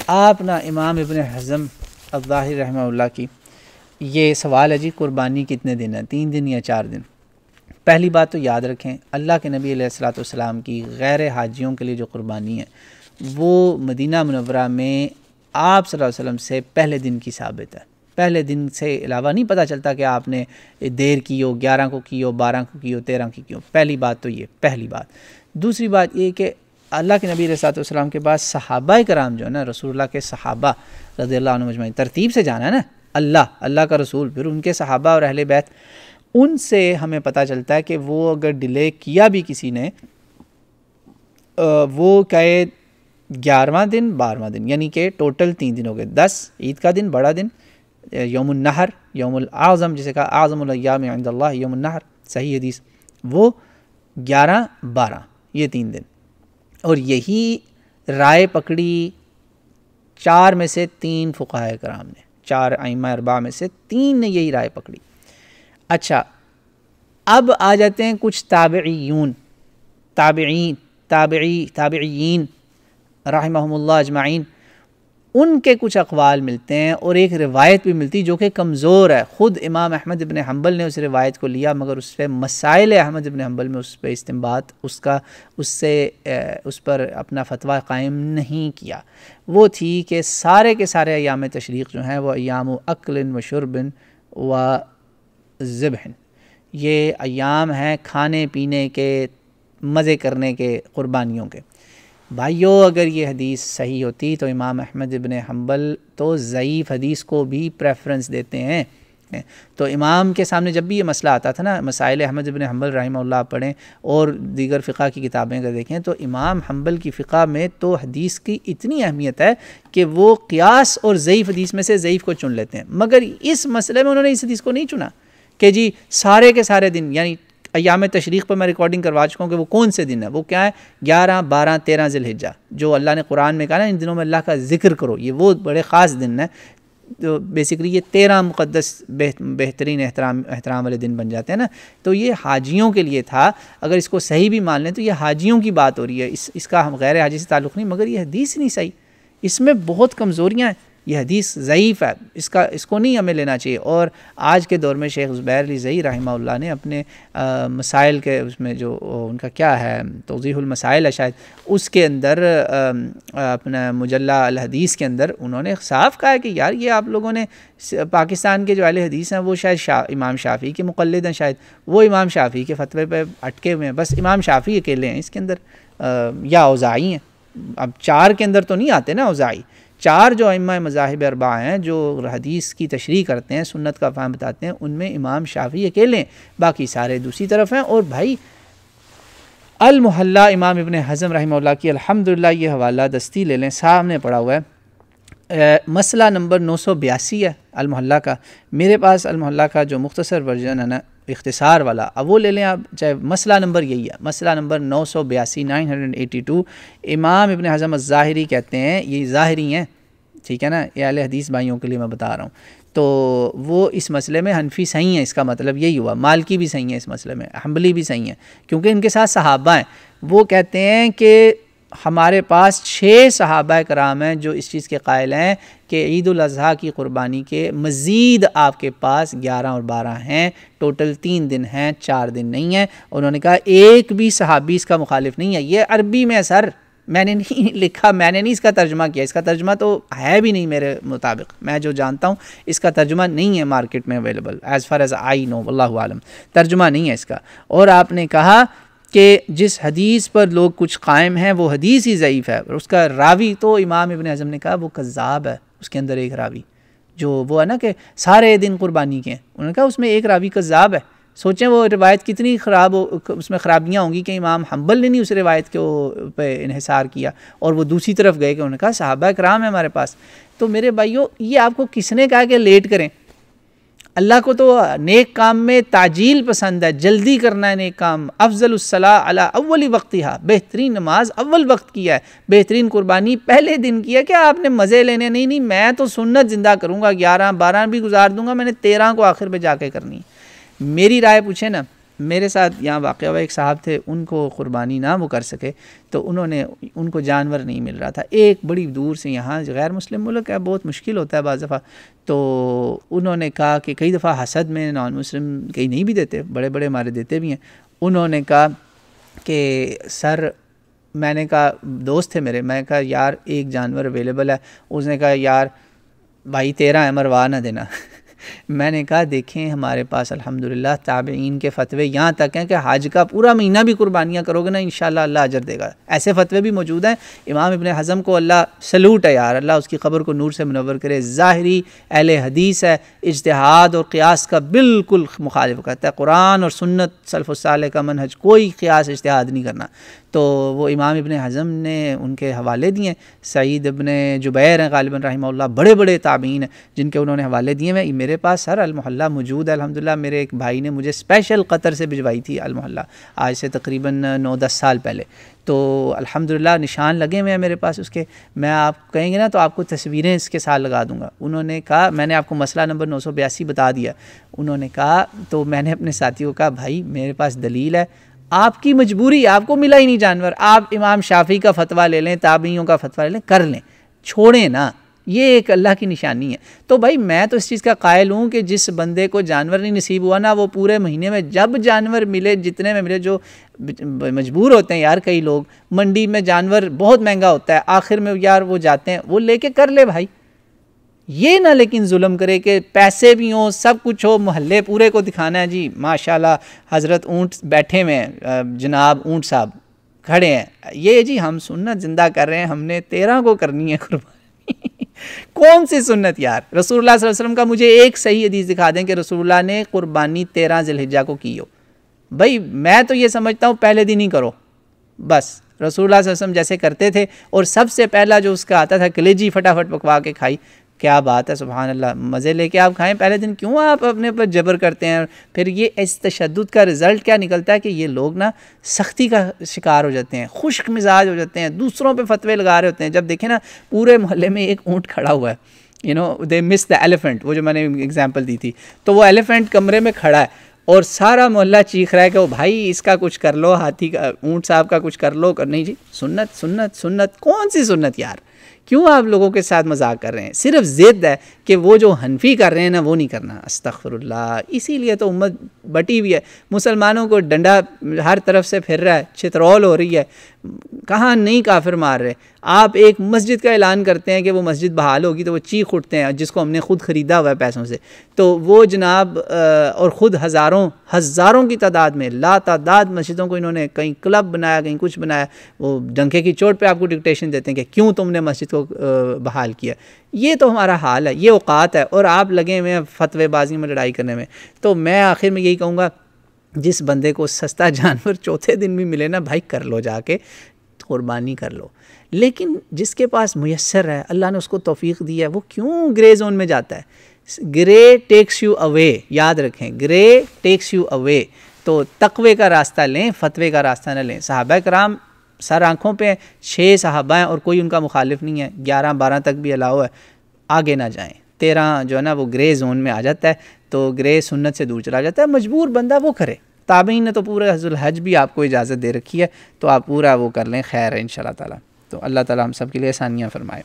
آپ نا امام ابن حزم الظاہری رحمہ اللہ کی یہ سوال ہے جی قربانی کتنے دن ہے، 3 دن یا 4 دن؟ پہلی بات تو یاد رکھیں اللہ کے نبی علیہ الصلوۃ والسلام کی غیر حاجیوں کے لیے جو قربانی ہے وہ مدینہ منورہ میں آپ صلی اللہ علیہ وسلم سے پہلے دن کی ثابت ہے. پہلے دن سے علاوہ نہیں پتہ چلتا کہ آپ نے دیر کی ہو، 11 کو کی ہو، 12 کو کی ہو، 13 کی ہو. پہلی بات تو یہ پہلی بات. دوسری بات یہ کہ اللہ کے نبی علیہ الصلوۃ والسلام کے بعد صحابہ کرام جو ہے نا، رسول اللہ کے صحابہ رضی اللہ عنہم اجمعین، ترتیب سے جانا ہے نا، اللہ کا رسول، پھر ان کے صحابہ اور اہل بیت، ان سے ہمیں پتہ چلتا ہے کہ وہ اگر ڈیلے کیا بھی کسی نے، وہ کہے 11واں دن 12واں دن، یعنی کہ ٹوٹل 3 دن ہو گئے. 10 عید کا دن، بڑا دن، یوم النحر، یوم الاعظم جسے کہا اعظم الایام عند اللہ یوم النحر، صحیح حدیث، وہ 11 12 یہ 3 دن. اور یہی رائے پکڑی 4 میں سے 3 فقہائے کرام نے، 4 ائمہ اربعہ میں سے 3 نے یہی رائے پکڑی. اچھا اب آ جاتے ہیں کچھ تابعین رحمہم اللہ اجمعین، ان کے کچھ اقوال ملتے ہیں اور ایک روایت بھی ملتی جو کہ کمزور ہے. خود امام احمد ابن حنبل نے اس روایت کو لیا، مگر اس پہ مسائل احمد ابن حنبل میں اس پہ استنباط اس پر اپنا فتویٰ قائم نہیں کیا. وہ تھی کہ سارے کے سارے ایام تشریق جو ہیں وہ ایام اکل و شرب و ذبح، یہ ایام ہیں کھانے پینے کے، مزے کرنے کے، قربانیوں کے. بھائیو اگر یہ حدیث صحیح ہوتی تو امام احمد ابن حنبل تو ضعیف حدیث کو بھی پریفرنس دیتے ہیں. تو امام کے سامنے جب بھی یہ مسئلہ آتا تھا نا، مسائل احمد ابن حنبل رحمہ اللہ پڑھیں اور دیگر فقہ کی کتابیں اگر دیکھیں تو امام حنبل کی فقہ میں تو حدیث کی اتنی اہمیت ہے کہ وہ قیاس اور ضعیف حدیث میں سے ضعیف کو چن لیتے ہیں. مگر اس مسئلے میں انہوں نے اس حدیث کو نہیں چنا کہ جی سارے کے سارے دن، یعنی ایام تشریق پر میں ریکارڈنگ کروا چکا ہوں کہ وہ کون سے دن ہے، وہ کیا ہے 11 12 13 ذی الحجہ، جو اللہ نے قرآن میں کہا نا ان دنوں میں اللہ کا ذکر کرو، یہ وہ بڑے خاص دن ہیں. تو بیسیکلی یہ 13 مقدس بہترین احترام والے دن بن جاتے ہیں نا. تو یہ حاجیوں کے لیے تھا. اگر اس کو صحیح بھی مان لیں تو یہ حاجیوں کی بات ہو رہی ہے، اس کا ہم غیر حاجی سے تعلق نہیں. مگر یہ حدیث نہیں صحیح، اس میں بہت کمزوریاں ہیں، یہ حدیث ضعیف ہے، اس کو نہیں ہمیں لینا چاہیے. اور آج کے دور میں شیخ زبیر علی زئی رحمہ اللہ نے اپنے مسائل کے اس میں جو ان کا کیا ہے توضیح المسائل ہے شاید، اس کے اندر اپنا مجلہ الحدیث کے اندر انہوں نے صاف کہا ہے کہ یار یہ آپ لوگوں نے پاکستان کے جو اہل حدیث ہیں وہ شاید امام شافعی کے مقلد ہیں، شاید وہ امام شافعی کے فتوے پہ اٹکے ہوئے ہیں، بس امام شافعی اکیلے ہیں اس کے اندر، یا اوزاعی ہیں. اب 4 کے اندر تو نہیں آتے نا اوزاعی. 4 جو ائمہ مذاہب اربعہ ہیں جو حدیث کی تشریح کرتے ہیں، سنت کا فہم بتاتے ہیں، ان میں امام شافعی اکیلے ہیں، باقی سارے دوسری طرف ہیں. اور بھائی المحلہ امام ابن حزم رحمہ اللہ کی الحمدللہ یہ حوالہ دستی لے لیں، سامنے پڑا ہوا ہے، مسئلہ نمبر 982 ہے المحلہ کا. میرے پاس المحلہ کا جو مختصر ورژن ہے نا اختصار والا، اب وہ لے لیں آپ، چاہے مسئلہ نمبر یہی ہے، مسئلہ نمبر 982 امام ابن حزم الظاہری کہتے ہیں، یہ ظاہری ہیں ٹھیک ہے نا، یہ اہل حدیث بھائیوں کے لیے میں بتا رہا ہوں. تو وہ اس مسئلے میں حنفی صحیح ہیں، اس کا مطلب یہی ہوا. مالکی بھی صحیح ہیں اس مسئلے میں، حنبلی بھی صحیح ہیں کیونکہ ان کے ساتھ صحابہ ہیں. وہ کہتے ہیں کہ ہمارے پاس 6 صحابہ کرام ہیں جو اس چیز کے قائل ہیں کہ عید الاضحیٰ کی قربانی کے مزید آپ کے پاس 11 اور 12 ہیں، ٹوٹل 3 دن ہیں، 4 دن نہیں ہیں. انہوں نے کہا ایک بھی صحابی اس کا مخالف نہیں ہے. یہ عربی میں سر، میں نے نہیں لکھا، میں نے نہیں اس کا ترجمہ کیا، اس کا ترجمہ تو ہے بھی نہیں میرے مطابق، میں جو جانتا ہوں اس کا ترجمہ نہیں ہے مارکیٹ میں available, as far as I know, واللہ عالم، ترجمہ نہیں ہے اس کا. اور آپ نے کہا کہ جس حدیث پر لوگ کچھ قائم ہیں وہ حدیث ہی ضعیف ہے، اور اس کا راوی تو امام ابن حزم نے کہا وہ کذاب ہے. اس کے اندر ایک راوی جو وہ ہے نا کہ سارے دن قربانی کے ہیں، انہوں نے کہا اس میں ایک راوی کذاب ہے. سوچیں وہ روایت کتنی خراب ہو، اس میں خرابیاں ہوں گی کہ امام حنبل نے نہیں اس روایت کو پہ انحصار کیا اور وہ دوسری طرف گئے کہ انہوں نے کہا صحابہ کرام ہیں ہمارے پاس. تو میرے بھائیو یہ آپ کو کس نے کہا کہ لیٹ کریں؟ اللہ کو تو نیک کام میں تعجیل پسند ہے، جلدی کرنا ہے نیک کام. افضل الصلاۃ علی اول وقتہا، بہترین نماز اول وقت کی ہے، بہترین قربانی پہلے دن کی ہے. کیا آپ نے مزے لینے؟ نہیں میں تو سنت زندہ کروں گا، 11 12 بھی گزار دوں گا، میں نے 13 کو آخر پہ جا کے کرنی. میری رائے پوچھیں نا میرے ساتھ یہاں واقعہ ہوا، ایک صاحب تھے، ان کو قربانی نہ وہ کر سکے تو ان کو جانور نہیں مل رہا تھا، ایک بڑی دور سے، یہاں غیر مسلم ملک ہے، بہت مشکل ہوتا ہے بعض دفعہ، تو انہوں نے کہا کہ کئی دفعہ حسد میں نان مسلم کئی نہیں بھی دیتے، بڑے بڑے ہمارے دیتے بھی ہیں، انہوں نے کہا کہ سر، میں نے کہا دوست تھے میرے، میں نے کہا یار ایک جانور اویلیبل ہے، اس نے کہا یار بھائی 13 ہے، مروا نہ دینا میں نے کہا دیکھیں ہمارے پاس الحمدللہ تابعین کے فتوے یہاں تک ہیں کہ حج کا پورا مہینہ بھی قربانیاں کرو گے نا انشاءاللہ اللہ اجر دے گا، ایسے فتوے بھی موجود ہیں۔ امام ابن حزم کو اللہ سلوٹ ہے یار، اللہ اس کی قبر کو نور سے منور کرے، ظاہری اہل حدیث ہے، اجتہاد اور قیاس کا بالکل مخالف کرتا ہے، قرآن اور سنت سلف الصالح کا منہج، کوئی قیاس اجتہاد نہیں کرنا۔ تو وہ امام ابن حزم نے ان کے حوالے دیے، سعید ابن جبیر ہیں غالباً رحمہ اللہ، بڑے بڑے تابعین ہیں جن کے انہوں نے حوالے دیے ہیں، میرے پاس سر المحلہ موجود ہے الحمدللہ، میرے ایک بھائی نے مجھے اسپیشل قطر سے بھجوائی تھی المحلہ، آج سے تقریباً 9-10 سال پہلے، تو الحمدللہ نشان لگے ہوئے ہیں میرے پاس اس کے، میں آپ کہیں گے نا تو آپ کو تصویریں اس کے ساتھ لگا دوں گا۔ انہوں نے کہا، میں نے آپ کو مسئلہ نمبر 982 بتا دیا، انہوں نے کہا، تو میں نے اپنے ساتھیوں کو کہا بھائی میرے پاس دلیل ہے، آپ کی مجبوری، آپ کو ملا ہی نہیں جانور، آپ امام شافعی کا فتویٰ لے لیں، تابعیوں کا فتویٰ لے لیں، کر لیں، چھوڑیں نا، یہ ایک اللہ کی نشانی ہے۔ تو بھائی میں تو اس چیز کا قائل ہوں کہ جس بندے کو جانور نہیں نصیب ہوا نا، وہ پورے مہینے میں جب جانور ملے، جتنے میں ملے، جو مجبور ہوتے ہیں یار کئی لوگ، منڈی میں جانور بہت مہنگا ہوتا ہے، آخر میں یار وہ جاتے ہیں، وہ لے کے کر لے بھائی، یہ نہ لیکن ظلم کرے کہ پیسے بھی ہوں، سب کچھ ہو، محلے پورے کو دکھانا ہے جی ماشاءاللہ حضرت اونٹ بیٹھے ہوئے ہیں، جناب اونٹ صاحب کھڑے ہیں، یہ جی ہم سنت زندہ کر رہے ہیں، ہم نے 13 کو کرنی ہے قربانی کون سی سنت یار؟ رسول اللہ صلی اللہ علیہ وسلم کا مجھے ایک صحیح حدیث دکھا دیں کہ رسول اللہ نے قربانی 13 ذی الحجہ کو کی ہو۔ بھائی میں تو یہ سمجھتا ہوں پہلے دن ہی کرو بس، رسول اللہ صلی اللہ علیہ وسلم جیسے کرتے تھے، اور سب سے پہلا جو اس کا آتا تھا کلیجی فٹافٹ پکوا کے کھائی، کیا بات ہے سبحان اللہ، مزے لے کے آپ کھائیں پہلے دن، کیوں آپ اپنے پر جبر کرتے ہیں؟ پھر یہ اس تشدد کا رزلٹ کیا نکلتا ہے کہ یہ لوگ نا سختی کا شکار ہو جاتے ہیں، خشک مزاج ہو جاتے ہیں، دوسروں پہ فتوے لگا رہے ہوتے ہیں، جب دیکھیں نا پورے محلے میں ایک اونٹ کھڑا ہوا ہے، دے مس دا ایلیفنٹ، وہ جو میں نے ایگزامپل دی تھی، تو وہ ایلیفنٹ کمرے میں کھڑا ہے اور سارا محلہ چیخ رہا ہے کہ وہ بھائی اس کا کچھ کر لو، ہاتھی کا، اونٹ صاحب کا کچھ کر لو، نہیں جی سنت سنت سنت، کون سی سنت یار؟ کیوں آپ لوگوں کے ساتھ مذاق کر رہے ہیں؟ صرف ضد ہے کہ وہ جو حنفی کر رہے ہیں نا وہ نہیں کرنا، استغفر اللہ، اسی لیے تو امت بٹی ہوئی ہے، مسلمانوں کو ڈنڈا ہر طرف سے پھر رہا ہے، چترول ہو رہی ہے، کہاں نہیں کافر مار رہے۔ آپ ایک مسجد کا اعلان کرتے ہیں کہ وہ مسجد بحال ہوگی تو وہ چیخ اٹھتے ہیں، جس کو ہم نے خود خریدا ہوا ہے پیسوں سے، تو وہ جناب اور خود ہزاروں کی تعداد میں لا تعداد مسجدوں کو انہوں نے کہیں کلب بنایا، کہیں کچھ بنایا، وہ ڈنکے کی چوٹ پہ آپ کو ڈکٹیشن دیتے ہیں کہ کیوں تم نے مسجد کو بحال کیا۔ یہ تو ہمارا حال ہے، یہ اوقات ہے، اور آپ لگے ہوئے ہیں فتوے بازی میں، لڑائی کرنے میں۔ تو میں آخر میں یہی کہوں گا، جس بندے کو سستا جانور چوتھے دن بھی ملے نا بھائی کر لو، جا کے قربانی کر لو، لیکن جس کے پاس میسر ہے، اللہ نے اس کو توفیق دی ہے، وہ کیوں گرے زون میں جاتا ہے؟ گرے ٹیکس یو اوے، یاد رکھیں، گرے ٹیکس یو اوے، تو تقوی کا راستہ لیں، فتوے کا راستہ نہ لیں۔ صحابہ کرام سر آنکھوں پہ 6 صحابہ ہیں اور کوئی ان کا مخالف نہیں ہے، 11-12 تک بھی الاؤ ہے، آگے نہ جائیں، 13 جو ہے نا وہ گرے زون میں آ جاتا ہے، تو گرے سنت سے دور چلا جاتا ہے، مجبور بندہ وہ کرے۔ تابعین نے تو پورا ذو الحج بھی آپ کو اجازت دے رکھی ہے، تو آپ پورا وہ کر لیں، خیر ہے انشاءاللہ تعالیٰ۔ تو اللہ تعالیٰ ہم سب کے لیے آسانیاں فرمائے۔